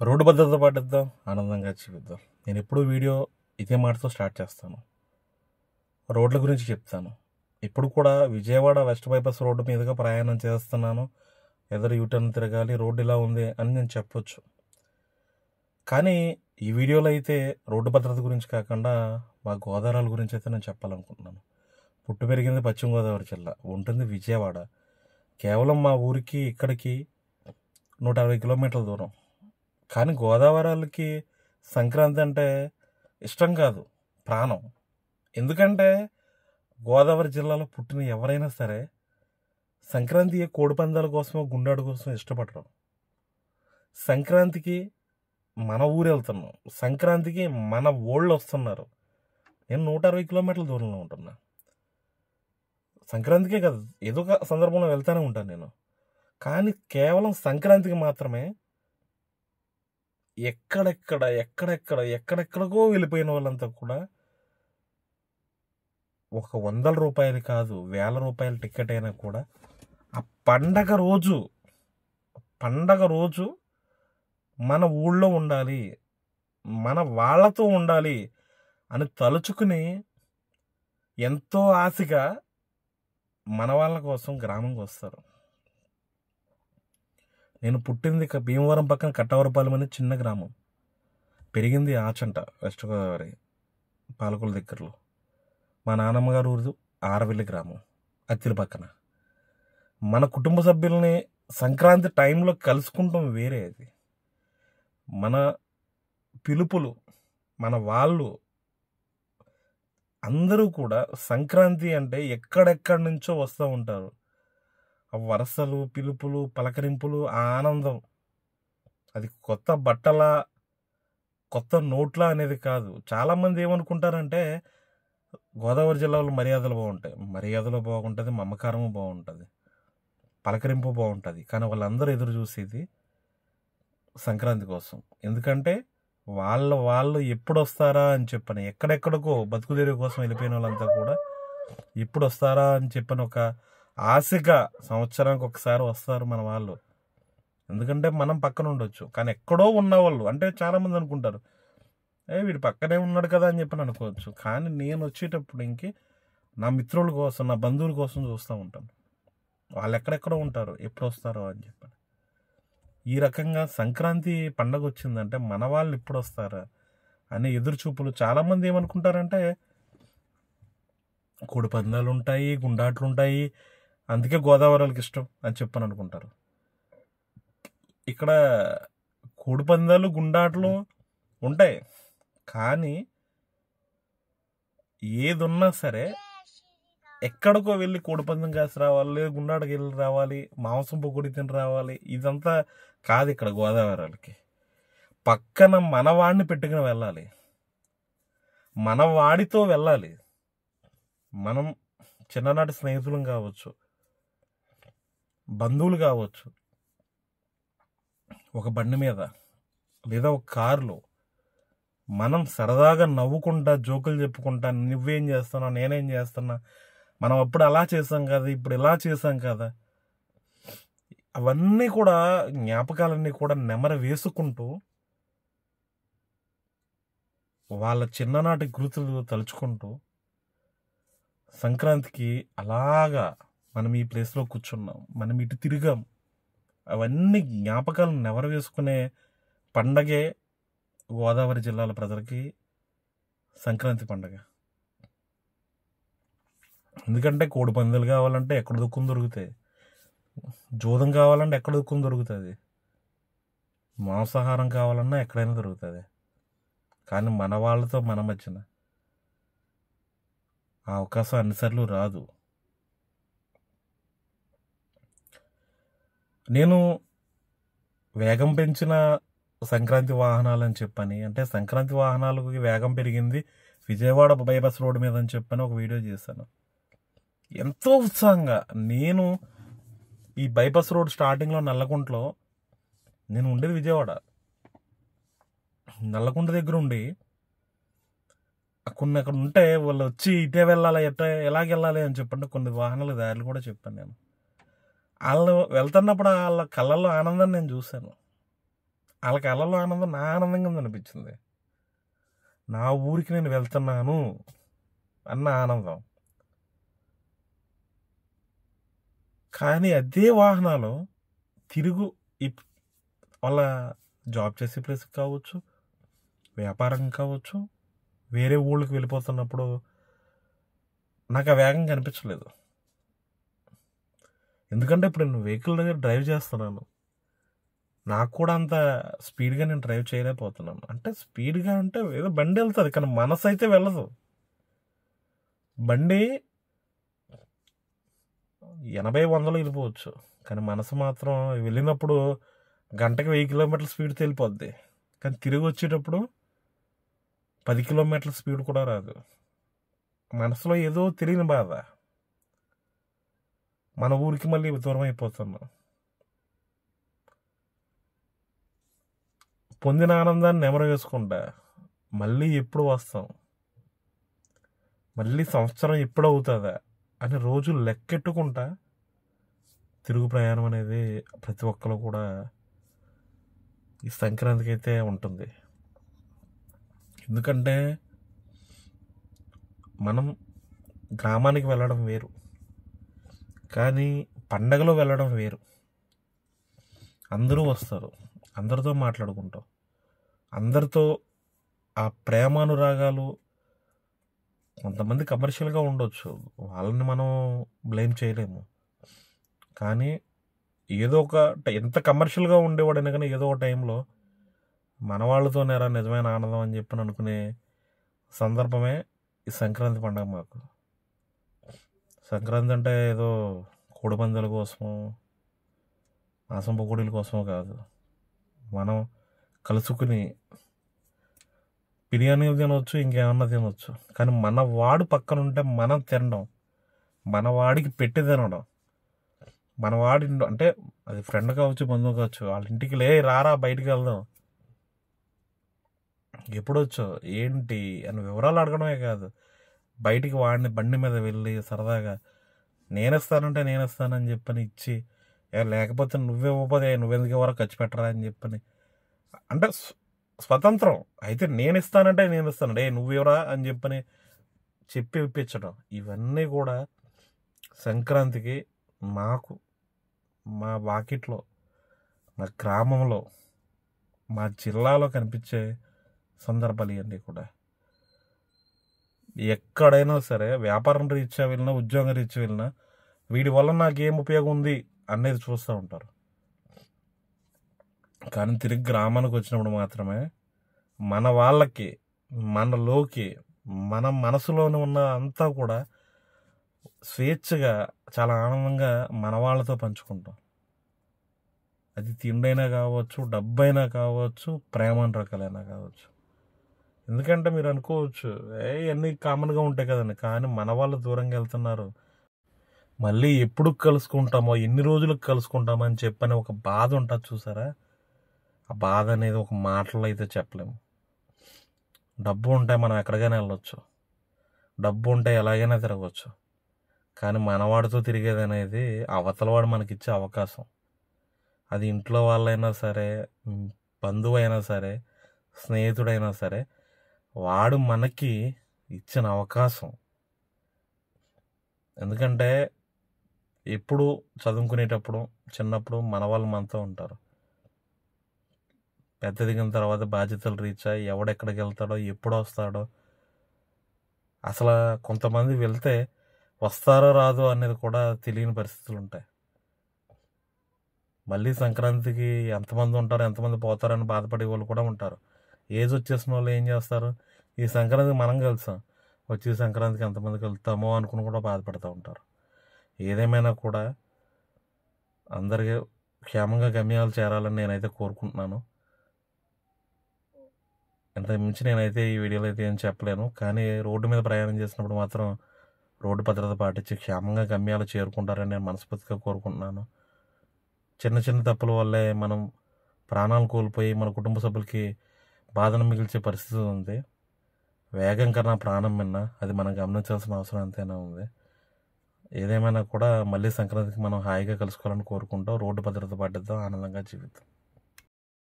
Road భద్రత పాటిద్దాం, ఆనందంగా జీవిద్దాం. నేను ఎప్పుడు వీడియో ఇదే మాటతో స్టార్ట్ చేస్తాను. రోడ్ల గురించి చెప్తాను. ఇప్పుడు కూడా విజయవాడ వెస్ట్ బైపాస్ రోడ్డు మీదుగా ప్రయాణం చేస్తున్నాను. ఎదురు యూటర్న్ తిరగాలి, రోడ్డు ఇలా ఉంది అని నేను చెప్పొచ్చు. కానీ ఈ వీడియోలో అయితే రోడ్డు భద్రత గురించి కాకుండా మా గోదావరి గురించి అయితే నేను చెప్పాలనుకుంటున్నాను. పుట్టు పెరిగింది పశ్చిమ గోదావరి జిల్లా, ఉంటుంది విజయవాడ. కేవలం మా ఊరికి ఇక్కడికి 160 కిలోమీటర్ల దూరం. కానీ గోదావరికి సంక్రాంతి అంటే ఇష్టం కాదు, ప్రాణం. ఎందుకంటే గోదావరి జిల్లాలో పుట్టిన ఎవరైనా సరే సంక్రాంతి కోడిపందాల కోసమో గుండాడు కోసం ఇష్టపడరు. సంక్రాంతికి మన ఊరు వెళ్తున్నాం, సంక్రాంతికి మన ఊళ్ళో వస్తున్నారు. నేను 160 కిలోమీటర్ల దూరంలో ఉంటున్నా. సంక్రాంతికే కదా, ఏదో ఒక సందర్భంలో వెళ్తూనే ఉంటాను నేను. కానీ కేవలం సంక్రాంతికి మాత్రమే ఎక్కడెక్కడికో వెళ్ళిపోయిన వాళ్ళంతా కూడా ఒక 100 రూపాయలు కాదు, 1000 రూపాయల టికెట్ అయినా కూడా ఆ పండగ రోజు మన ఊళ్ళో ఉండాలి, మన వాళ్ళతో ఉండాలి అని తలుచుకుని ఎంతో ఆశగా మన వాళ్ళ కోసం గ్రామంకి వస్తారు. నేను పుట్టింది భీమవరం పక్కన కట్టవరపాలెం అనే చిన్న గ్రామం. పెరిగింది ఆచంట, వెస్ట్ గోదావరి పాలకుల దగ్గరలో. మా నాన్నమ్మగారు ఊరు ఆరవెల్లి గ్రామం, అత్తిలి పక్కన. మన కుటుంబ సభ్యుల్ని సంక్రాంతి టైంలో కలుసుకుంటాం వేరే. అది మన పిలుపులు, మన వాళ్ళు అందరూ కూడా సంక్రాంతి అంటే ఎక్కడెక్కడి నుంచో వస్తూ ఉంటారు. ఆ వరసలు, పిలుపులు, పలకరింపులు, ఆ ఆనందం, అది కొత్త బట్టల, కొత్త నోట్ల అనేది కాదు. చాలామంది ఏమనుకుంటారంటే గోదావరి జిల్లాలో మర్యాదలు బాగుంటాయి. మర్యాదలు బాగుంటుంది, మమకారము బాగుంటుంది, పలకరింపు బాగుంటుంది. కానీ వాళ్ళందరూ ఎదురు చూసేది సంక్రాంతి కోసం. ఎందుకంటే వాళ్ళు ఎప్పుడు వస్తారా అని చెప్పని, ఎక్కడెక్కడికో బతుకుదేరు కోసం వెళ్ళిపోయిన వాళ్ళంతా కూడా ఎప్పుడు వస్తారా అని చెప్పని ఒక ఆశగా సంవత్సరానికి ఒకసారి వస్తారు మన వాళ్ళు. ఎందుకంటే మనం పక్కన ఉండొచ్చు, కానీ ఎక్కడో ఉన్నవాళ్ళు అంటే చాలామంది అనుకుంటారు వీడు పక్కనే ఉన్నాడు కదా అని చెప్పని అనుకోవచ్చు. కానీ నేను వచ్చేటప్పుడు నా మిత్రుల కోసం, నా బంధువుల కోసం చూస్తూ ఉంటాను. వాళ్ళు ఎక్కడెక్కడో ఉంటారు, ఎప్పుడు వస్తారో అని చెప్పని. ఈ రకంగా సంక్రాంతి పండగ వచ్చిందంటే మన వాళ్ళు ఎప్పుడు వస్తారా అనే ఎదురు చూపులు. చాలామంది ఏమనుకుంటారంటే కోడి పందాలు ఉంటాయి, గుండాట్లు ఉంటాయి, అందుకే గోదావరికి ఇష్టం అని చెప్పని అనుకుంటారు. ఇక్కడ కోడి పందాలు, గుండాట్లు ఉంటాయి, కానీ ఏదున్నా సరే ఎక్కడికో వెళ్ళి కోడిపందం కాసి రావాలి, లేదా గుండాడికి వెళ్ళి రావాలి, మాంసం పొక్కుడి తిని రావాలి, ఇదంతా కాదు ఇక్కడ గోదావరికి. పక్కన మనవాడిని పెట్టుకుని వెళ్ళాలి, మన వాడితో వెళ్ళాలి. మనం చిన్ననాటి స్నేహితులం కావచ్చు, బంధువులు కావచ్చు, ఒక బండి మీద లేదా ఒక కారులో మనం సరదాగా నవ్వుకుంటా, జోకులు చెప్పుకుంటా, నువ్వేం చేస్తున్నావు, నేనేం చేస్తున్నా, మనం అప్పుడు అలా చేసాం కదా, ఇప్పుడు ఇలా చేసాం కదా, అవన్నీ కూడా జ్ఞాపకాలన్నీ కూడా నెమర వేసుకుంటూ వాళ్ళ చిన్ననాటి గుర్తులు తలుచుకుంటూ సంక్రాంతికి అలాగా మనం ఈ ప్లేస్లో కూర్చున్నాం, మనం ఇటు తిరిగాం, అవన్నీ జ్ఞాపకాలు నెమర వేసుకునే పండగే గోదావరి జిల్లాల ప్రజలకి సంక్రాంతి పండగ. ఎందుకంటే కోడి పందాలు కావాలంటే ఎక్కడ దుక్కుని దొరుకుతాయి, జోదం కావాలంటే ఎక్కడ దుక్కుని దొరుకుతుంది, మాంసాహారం కావాలన్నా ఎక్కడైనా దొరుకుతుంది. కానీ మన వాళ్ళతో మన మధ్యన ఆ అవకాశం అన్నిసార్లు రాదు. నేను వేగం పెంచిన సంక్రాంతి వాహనాలు అని చెప్పని, అంటే సంక్రాంతి వాహనాలకు వేగం పెరిగింది విజయవాడ బైపాస్ రోడ్డు మీద అని చెప్పని ఒక వీడియో చేశాను. ఎంతో ఉత్సాహంగా నేను ఈ బైపాస్ రోడ్ స్టార్టింగ్లో నల్లకుంటలో, నేను ఉండేది విజయవాడ, నల్లకుంట దగ్గర ఉండి కొన్ని అక్కడ ఉంటే వాళ్ళు వచ్చి ఇటే వెళ్ళాలి, ఎలాగెళ్ళాలి అని చెప్పండి కొన్ని వాహనాల దారులు కూడా చెప్పాను. నేను వాళ్ళు వెళ్తున్నప్పుడు వాళ్ళ కళ్ళల్లో ఆనందాన్ని నేను చూశాను. వాళ్ళ కళ్ళలో ఆనందం నా ఆనందంగా అనిపించింది. నా ఊరికి నేను వెళ్తున్నాను అన్న ఆనందం. కానీ అదే వాహనాలు తిరుగు వాళ్ళ జాబ్ చేసే ప్లేస్ కావచ్చు, వ్యాపారం కావచ్చు, వేరే ఊళ్ళకి వెళ్ళిపోతున్నప్పుడు నాకు ఆ వేగం కనిపించలేదు. ఎందుకంటే ఇప్పుడు నేను వెహికల్ దగ్గర డ్రైవ్ చేస్తున్నాను, నాకు కూడా అంత స్పీడ్గా నేను డ్రైవ్ చేయలేకపోతున్నాను. అంటే స్పీడ్గా అంటే ఏదో బండి వెళ్తుంది, కానీ మనసు అయితే వెళ్ళదు. బండి 80-100 వెళ్ళిపోవచ్చు, కానీ మనసు మాత్రం వెళ్ళినప్పుడు గంటకి 1000 కిలోమీటర్ల స్పీడ్తో వెళ్ళిపోద్ది. కానీ తిరిగి వచ్చేటప్పుడు 10 కిలోమీటర్ల స్పీడ్ కూడా రాదు. మనసులో ఏదో తెలియని బాధ. మన ఊరికి మళ్ళీ దూరం అయిపోతున్నాం. పొందిన ఆనందాన్ని నెమరు వేసుకుంటా మళ్ళీ ఎప్పుడు వస్తాం, మళ్ళీ సంవత్సరం ఎప్పుడు అవుతుందా అని రోజు లెక్కెట్టుకుంటా తిరుగు ప్రయాణం అనేది ప్రతి ఒక్కరు కూడా ఈ సంక్రాంతికి అయితే ఉంటుంది. ఎందుకంటే మనం గ్రామానికి వెళ్ళడం వేరు, కానీ పండగలో వెళ్ళడం వేరు. అందరూ వస్తారు, అందరితో మాట్లాడుకుంటాం, అందరితో ఆ ప్రేమానురాగాలు. కొంతమంది కమర్షియల్గా ఉండొచ్చు, వాళ్ళని మనం బ్లేమ్ చేయలేము. కానీ ఏదో ఒక ఎంత కమర్షియల్గా ఉండేవాడైనా కానీ ఏదో ఒక టైంలో మన వాళ్ళతోనేరా నిజమైన ఆనందం అని చెప్పి అనుకునే సందర్భమే ఈ సంక్రాంతి పండుగ మాకు. సంక్రాంతి అంటే ఏదో కోడిపందాల కోసమో మాసం పకోడీల కోసమో కాదు. మనం కలుసుకుని బిర్యానీ తినవచ్చు, ఇంకేమన్నా తినవచ్చు, కానీ మన వాడు పక్కన ఉంటే మనం తినడం, మన వాడికి పెట్టి తినడం, మన వాడి అంటే అది ఫ్రెండ్ కావచ్చు, బంధువు కావచ్చు, వాళ్ళ ఇంటికి రారా బయటికి వెళ్దాం, ఎప్పుడొచ్చో ఏంటి అని వివరాలు అడగడమే కాదు, బయటికి వాడిని బండి మీద వెళ్ళి సరదాగా నేనేస్తానంటే నేనేస్తానని చెప్పని ఇచ్చి, లేకపోతే నువ్వే ఇవ్వకపోతే నువ్వెందుకు ఎవరో ఖర్చు పెట్టరా అని చెప్పని, అంటే స్వతంత్రం అయితే నేను ఇస్తానంటే నేను ఇస్తాను, నువ్వెవరా అని చెప్పని చెప్పి ఇప్పించడం. ఇవన్నీ కూడా సంక్రాంతికి మాకు మా వాకిట్లో, మా గ్రామంలో, మా జిల్లాలో కనిపించే సందర్భాలు ఇవన్నీ కూడా. ఎక్కడైనా సరే వ్యాపారం రీత్యా వెళ్ళినా, ఉద్యోగం రీత్యా వెళ్ళినా, వీడి వల్ల నాకేం ఉపయోగం ఉంది అనేది చూస్తూ ఉంటారు. కానీ తిరిగి గ్రామానికి వచ్చినప్పుడు మాత్రమే మన వాళ్ళకి, మనలోకి, మన మనసులోనే ఉన్న అంతా కూడా స్వేచ్ఛగా చాలా ఆనందంగా మన వాళ్ళతో పంచుకుంటాం. అది తిండైనా కావచ్చు, డబ్బైనా కావచ్చు, ప్రేమ రకాలైనా కావచ్చు. ఎందుకంటే మీరు అనుకోవచ్చు ఇవన్నీ కామన్గా ఉంటాయి కదండి, కానీ మన వాళ్ళు దూరంగా వెళ్తున్నారు, మళ్ళీ ఎప్పుడు కలుసుకుంటామో, ఎన్ని రోజులకు కలుసుకుంటామో అని చెప్పని ఒక బాధ ఉంటుంది చూసారా. ఆ బాధ అనేది ఒక మాటలో అయితే చెప్పలేము. డబ్బు ఉంటే మనం ఎక్కడికైనా వెళ్ళొచ్చు, డబ్బు ఉంటే ఎలాగైనా తిరగవచ్చు, కానీ మనవాడితో తిరిగేది అనేది అవతలవాడు మనకిచ్చే అవకాశం. అది ఇంట్లో వాళ్ళైనా సరే, బంధువు అయినా సరే, స్నేహితుడైనా సరే, వాడు మనకి ఇచ్చిన అవకాశం. ఎందుకంటే ఎప్పుడు చదువుకునేటప్పుడు, చిన్నప్పుడు మన వాళ్ళు మనతో ఉంటారు. పెద్ద దిగిన తర్వాత బాధ్యతలు రీత్యా ఎవడెక్కడికి వెళ్తాడో, ఎప్పుడు వస్తాడో, అసలు కొంతమంది వెళ్తే వస్తారో రాదో అనేది కూడా తెలియని పరిస్థితులు ఉంటాయి. మళ్ళీ సంక్రాంతికి ఎంతమంది ఉంటారు, ఎంతమంది పోతారని బాధపడే వాళ్ళు కూడా ఉంటారు. ఏజ్ వచ్చేసిన వాళ్ళు ఏం చేస్తారు, ఈ సంక్రాంతికి మనం కలిసాం, వచ్చే సంక్రాంతికి ఎంతమందికి వెళ్తామో అనుకుని కూడా బాధపడుతూ ఉంటారు. ఏదేమైనా కూడా అందరికీ క్షేమంగా గమ్యాలు చేరాలని నేనైతే కోరుకుంటున్నాను. ఇంతకు మించి నేనైతే ఈ వీడియోలో అయితే ఏం చెప్పలేను. కానీ రోడ్డు మీద ప్రయాణం చేసినప్పుడు మాత్రం రోడ్డు భద్రత పాటించి క్షేమంగా గమ్యాలు చేరుకుంటారని నేను మనస్ఫూర్తిగా కోరుకుంటున్నాను. చిన్న చిన్న తప్పుల వల్లే మనం ప్రాణాలు కోల్పోయి మన కుటుంబ సభ్యులకి బాధను మిగిల్చే పరిస్థితి ఉంది. వేగం కన్నా ప్రాణం మిన్న, అది మనం గమనించాల్సిన అవసరం అంతేనా ఉంది. ఏదేమైనా కూడా మళ్ళీ సంక్రాంతికి మనం హాయిగా కలుసుకోవాలని కోరుకుంటాం. రోడ్డు భద్రత పాటిద్దాం, ఆనందంగా జీవిద్దాం.